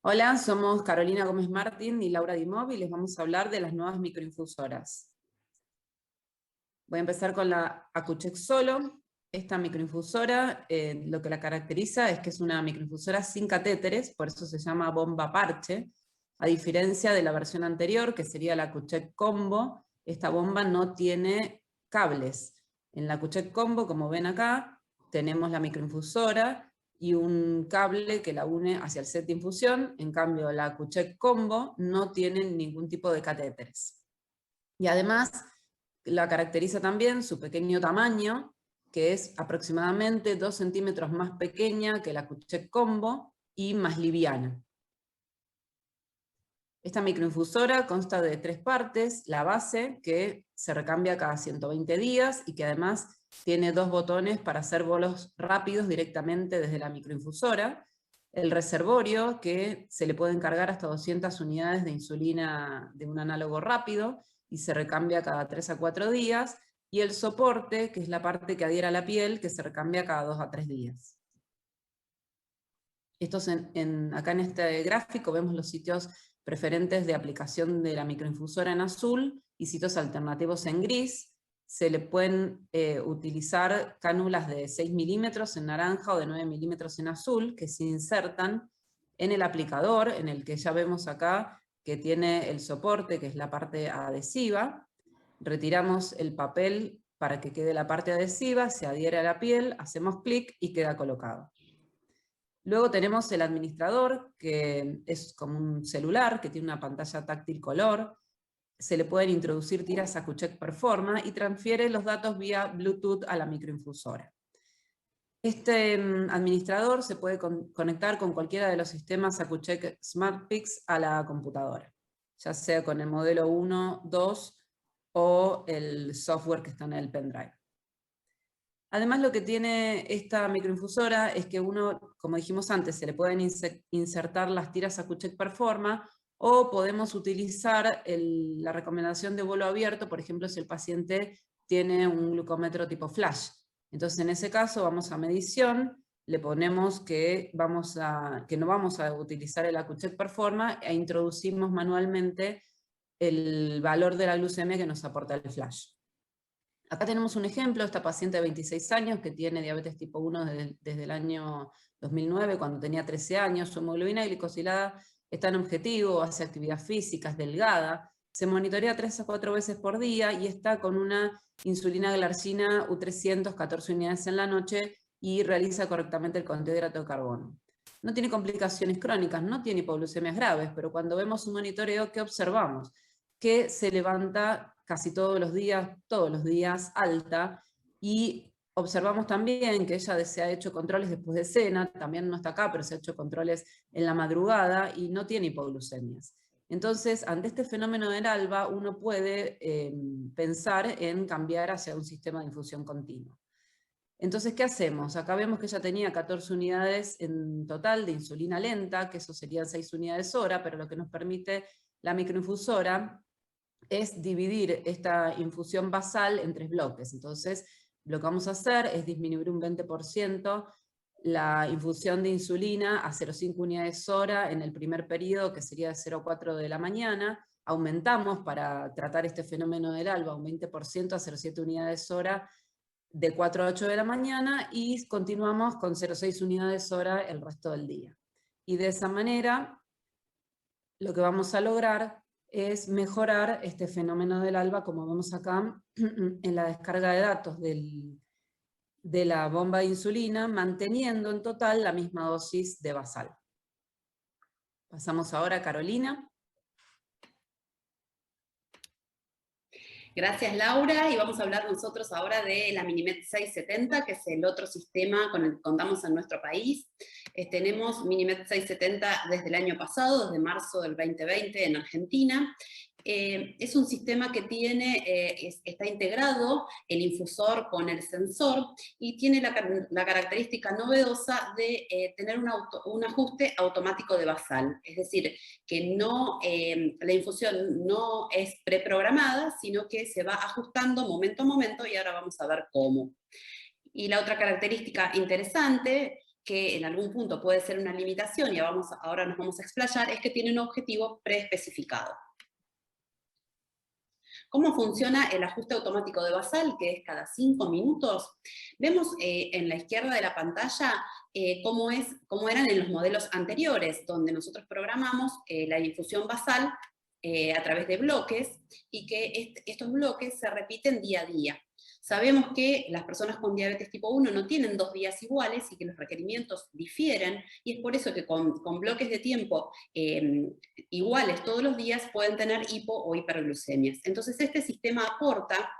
Hola, somos Carolina Gómez Martín y Laura Dimov y les vamos a hablar de las nuevas microinfusoras. Voy a empezar con la Accu-Chek Solo. Esta microinfusora, lo que la caracteriza es que es una microinfusora sin catéteres, por eso se llama bomba parche, a diferencia de la versión anterior, que sería la Accu-Chek Combo. Esta bomba no tiene cables. En la Accu-Chek Combo, como ven acá, tenemos la microinfusora y un cable que la une hacia el set de infusión. En cambio, la Accu-Chek Combo no tiene ningún tipo de catéteres. Y además, la caracteriza también su pequeño tamaño, que es aproximadamente 2 centímetros más pequeña que la Accu-Chek Combo y más liviana. Esta microinfusora consta de 3 partes: la base, que se recambia cada 120 días y que además tiene 2 botones para hacer bolos rápidos directamente desde la microinfusora; el reservorio, que se le pueden cargar hasta 200 unidades de insulina de un análogo rápido y se recambia cada 3 a 4 días; y el soporte, que es la parte que adhiere a la piel, que se recambia cada 2 a 3 días. Acá en este gráfico vemos los sitios preferentes de aplicación de la microinfusora en azul y sitios alternativos en gris. Se le pueden utilizar cánulas de 6 milímetros en naranja o de 9 milímetros en azul, que se insertan en el aplicador, en el que ya vemos acá que tiene el soporte, que es la parte adhesiva. Retiramos el papel para que quede la parte adhesiva, se adhiere a la piel, hacemos clic y queda colocado. Luego tenemos el administrador, que es como un celular, que tiene una pantalla táctil color. Se le pueden introducir tiras Accu-Chek Performa y transfiere los datos vía Bluetooth a la microinfusora. Este administrador se puede conectar con cualquiera de los sistemas Accu-Chek SmartPix a la computadora, ya sea con el modelo 1, 2 o el software que está en el pendrive. Además, lo que tiene esta microinfusora es que uno, como dijimos antes, se le pueden insertar las tiras Accu-Chek Performa, o podemos utilizar la recomendación de bolo abierto, por ejemplo, si el paciente tiene un glucómetro tipo flash. Entonces, en ese caso, vamos a medición, le ponemos que no vamos a utilizar el Accu-Chek Performa e introducimos manualmente el valor de la glucemia que nos aporta el flash. Acá tenemos un ejemplo: esta paciente de 26 años que tiene diabetes tipo 1 desde el año 2009, cuando tenía 13 años, su hemoglobina glicosilada está en objetivo, hace actividad física, es delgada, se monitorea 3 a 4 veces por día y está con una insulina glargina U300, 14 unidades en la noche, y realiza correctamente el conteo de hidrato de carbono. No tiene complicaciones crónicas, no tiene hipoglucemias graves, pero cuando vemos un monitoreo, ¿qué observamos? Que se levanta casi todos los días alta, y observamos también que ella se ha hecho controles después de cena, también no está acá, pero se ha hecho controles en la madrugada y no tiene hipoglucemias. Entonces, ante este fenómeno del ALBA, uno puede pensar en cambiar hacia un sistema de infusión continua. Entonces, ¿qué hacemos? Acá vemos que ella tenía 14 unidades en total de insulina lenta, que eso serían 6 unidades hora, pero lo que nos permite la microinfusora es dividir esta infusión basal en 3 bloques. Entonces, lo que vamos a hacer es disminuir un 20% la infusión de insulina a 0,5 unidades hora en el primer periodo, que sería de 0,4 de la mañana. Aumentamos, para tratar este fenómeno del ALBA, un 20% a 0,7 unidades hora de 4 a 8 de la mañana, y continuamos con 0,6 unidades hora el resto del día. Y de esa manera, lo que vamos a lograr es mejorar este fenómeno del ALBA, como vemos acá en la descarga de datos de la bomba de insulina, manteniendo en total la misma dosis de basal. Pasamos ahora a Carolina. Gracias, Laura, y vamos a hablar nosotros ahora de la MiniMed 670, que es el otro sistema con el que contamos en nuestro país. Tenemos MiniMed 670 desde el año pasado, desde marzo del 2020 en Argentina. Es un sistema que está integrado el infusor con el sensor, y tiene la característica novedosa de tener un ajuste automático de basal. Es decir, que la infusión no es preprogramada, sino que se va ajustando momento a momento, y ahora vamos a ver cómo. Y la otra característica interesante, que en algún punto puede ser una limitación, y ahora nos vamos a explayar, es que tiene un objetivo preespecificado. ¿Cómo funciona el ajuste automático de basal, que es cada 5 minutos? Vemos en la izquierda de la pantalla cómo eran en los modelos anteriores, donde nosotros programamos la infusión basal a través de bloques, y que estos bloques se repiten día a día. Sabemos que las personas con diabetes tipo 1 no tienen 2 días iguales y que los requerimientos difieren, y es por eso que con bloques de tiempo iguales todos los días pueden tener hipo o hiperglucemias. Entonces este sistema aporta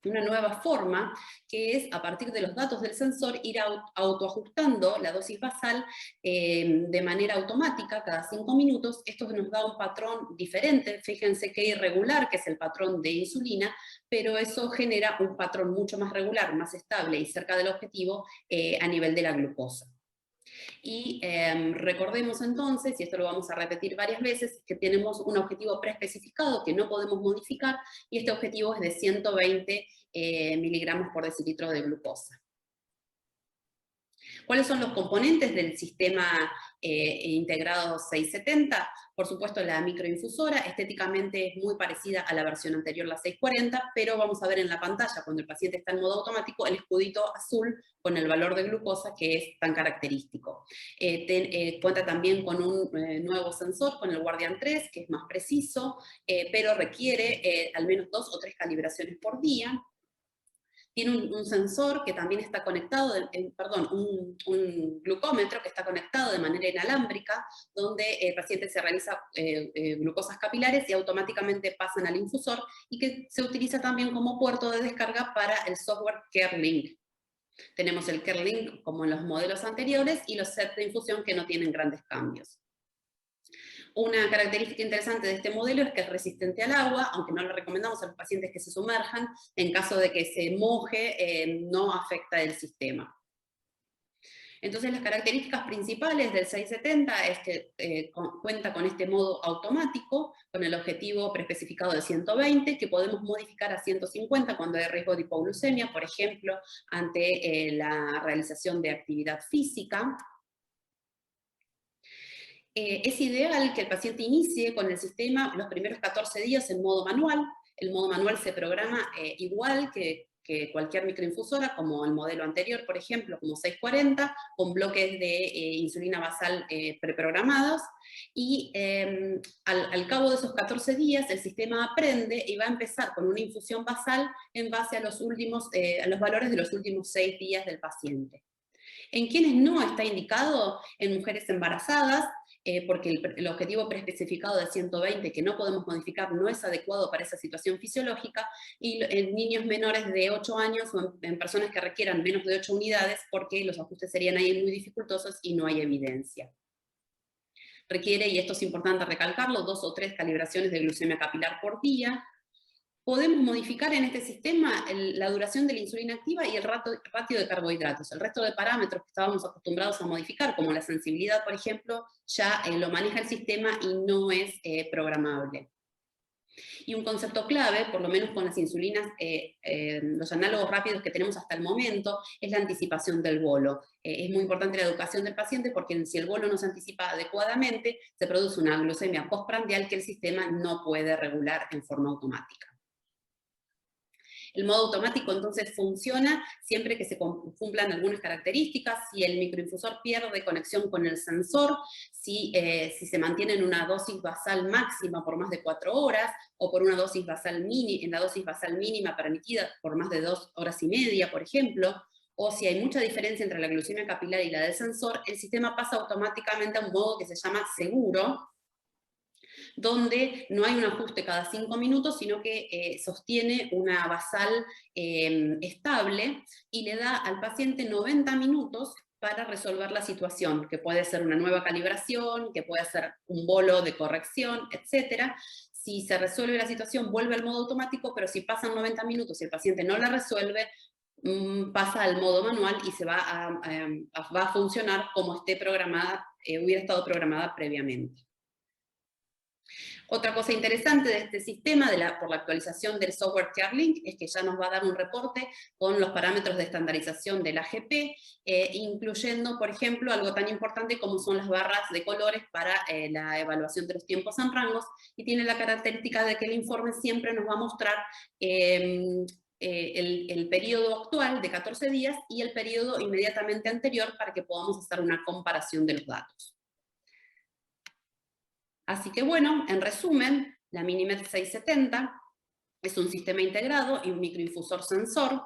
una nueva forma, que es, a partir de los datos del sensor, ir autoajustando la dosis basal de manera automática cada 5 minutos. Esto nos da un patrón diferente, fíjense qué irregular que es el patrón de insulina, pero eso genera un patrón mucho más regular, más estable y cerca del objetivo a nivel de la glucosa. Y recordemos entonces, y esto lo vamos a repetir varias veces, que tenemos un objetivo preespecificado que no podemos modificar, y este objetivo es de 120 miligramos por decilitro de glucosa. ¿Cuáles son los componentes del sistema integrado 670? Por supuesto, la microinfusora, estéticamente es muy parecida a la versión anterior, la 640, pero vamos a ver en la pantalla, cuando el paciente está en modo automático, el escudito azul con el valor de glucosa que es tan característico. Cuenta también con un nuevo sensor, con el Guardian 3, que es más preciso, pero requiere al menos 2 o 3 calibraciones por día. Tiene un sensor que también está conectado, un glucómetro que está conectado de manera inalámbrica, donde el paciente se realiza glucosas capilares y automáticamente pasan al infusor, y que se utiliza también como puerto de descarga para el software CareLink. Tenemos el CareLink como en los modelos anteriores, y los sets de infusión que no tienen grandes cambios. Una característica interesante de este modelo es que es resistente al agua, aunque no le recomendamos a los pacientes que se sumerjan. En caso de que se moje, no afecta el sistema. Entonces, las características principales del 670 es que cuenta con este modo automático, con el objetivo preespecificado de 120, que podemos modificar a 150 cuando hay riesgo de hipoglucemia, por ejemplo, ante la realización de actividad física. Es ideal que el paciente inicie con el sistema los primeros 14 días en modo manual. El modo manual se programa igual que cualquier microinfusora, como el modelo anterior, por ejemplo, como 640, con bloques de insulina basal preprogramados, y al cabo de esos 14 días el sistema aprende y va a empezar con una infusión basal en base a los valores de los últimos 6 días del paciente. En quienes no está indicado, en mujeres embarazadas, porque el objetivo preespecificado de 120, que no podemos modificar, no es adecuado para esa situación fisiológica, y en niños menores de 8 años o en personas que requieran menos de 8 unidades, porque los ajustes serían ahí muy dificultosos y no hay evidencia. Requiere, y esto es importante recalcarlo, 2 o 3 calibraciones de glucemia capilar por día. Podemos modificar en este sistema la duración de la insulina activa y el ratio de carbohidratos. El resto de parámetros que estábamos acostumbrados a modificar, como la sensibilidad, por ejemplo, ya lo maneja el sistema y no es programable. Y un concepto clave, por lo menos con las insulinas, los análogos rápidos que tenemos hasta el momento, es la anticipación del bolo. Es muy importante la educación del paciente, porque si el bolo no se anticipa adecuadamente, se produce una glucemia postprandial que el sistema no puede regular en forma automática. El modo automático entonces funciona siempre que se cumplan algunas características: si el microinfusor pierde conexión con el sensor, si se mantiene en una dosis basal máxima por más de 4 horas, o por una dosis basal mínima permitida por más de 2 horas y media, por ejemplo, o si hay mucha diferencia entre la glucemia capilar y la del sensor, el sistema pasa automáticamente a un modo que se llama seguro, donde no hay un ajuste cada 5 minutos, sino que sostiene una basal estable, y le da al paciente 90 minutos para resolver la situación, que puede ser una nueva calibración, que puede ser un bolo de corrección, etc. Si se resuelve la situación, vuelve al modo automático, pero si pasan 90 minutos y el paciente no la resuelve, pasa al modo manual y se va a funcionar como esté programada, hubiera estado programada previamente. Otra cosa interesante de este sistema, por la actualización del software CareLink, es que ya nos va a dar un reporte con los parámetros de estandarización del AGP, incluyendo, por ejemplo, algo tan importante como son las barras de colores para la evaluación de los tiempos en rangos, y tiene la característica de que el informe siempre nos va a mostrar el periodo actual de 14 días y el periodo inmediatamente anterior para que podamos hacer una comparación de los datos. Así que bueno, en resumen, la Minimed 670 es un sistema integrado y un microinfusor sensor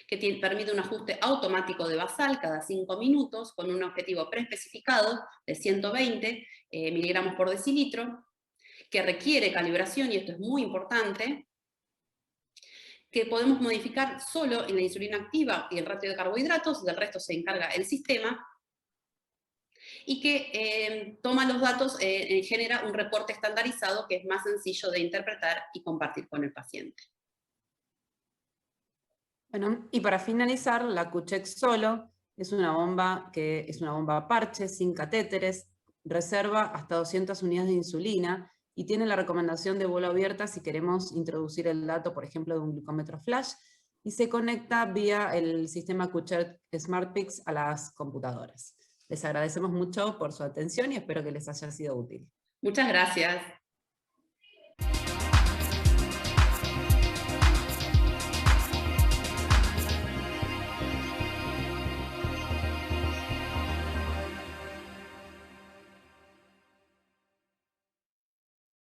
que permite un ajuste automático de basal cada 5 minutos con un objetivo preespecificado de 120 miligramos por decilitro, que requiere calibración, y esto es muy importante, que podemos modificar solo en la insulina activa y el ratio de carbohidratos, del resto se encarga el sistema, y que toma los datos, genera un reporte estandarizado que es más sencillo de interpretar y compartir con el paciente. Bueno, y para finalizar, la QCheck Solo es una bomba parche, sin catéteres, reserva hasta 200 unidades de insulina, y tiene la recomendación de bola abierta si queremos introducir el dato, por ejemplo, de un glucómetro flash, y se conecta vía el sistema QCheck SmartPix a las computadoras. Les agradecemos mucho por su atención y espero que les haya sido útil. Muchas gracias.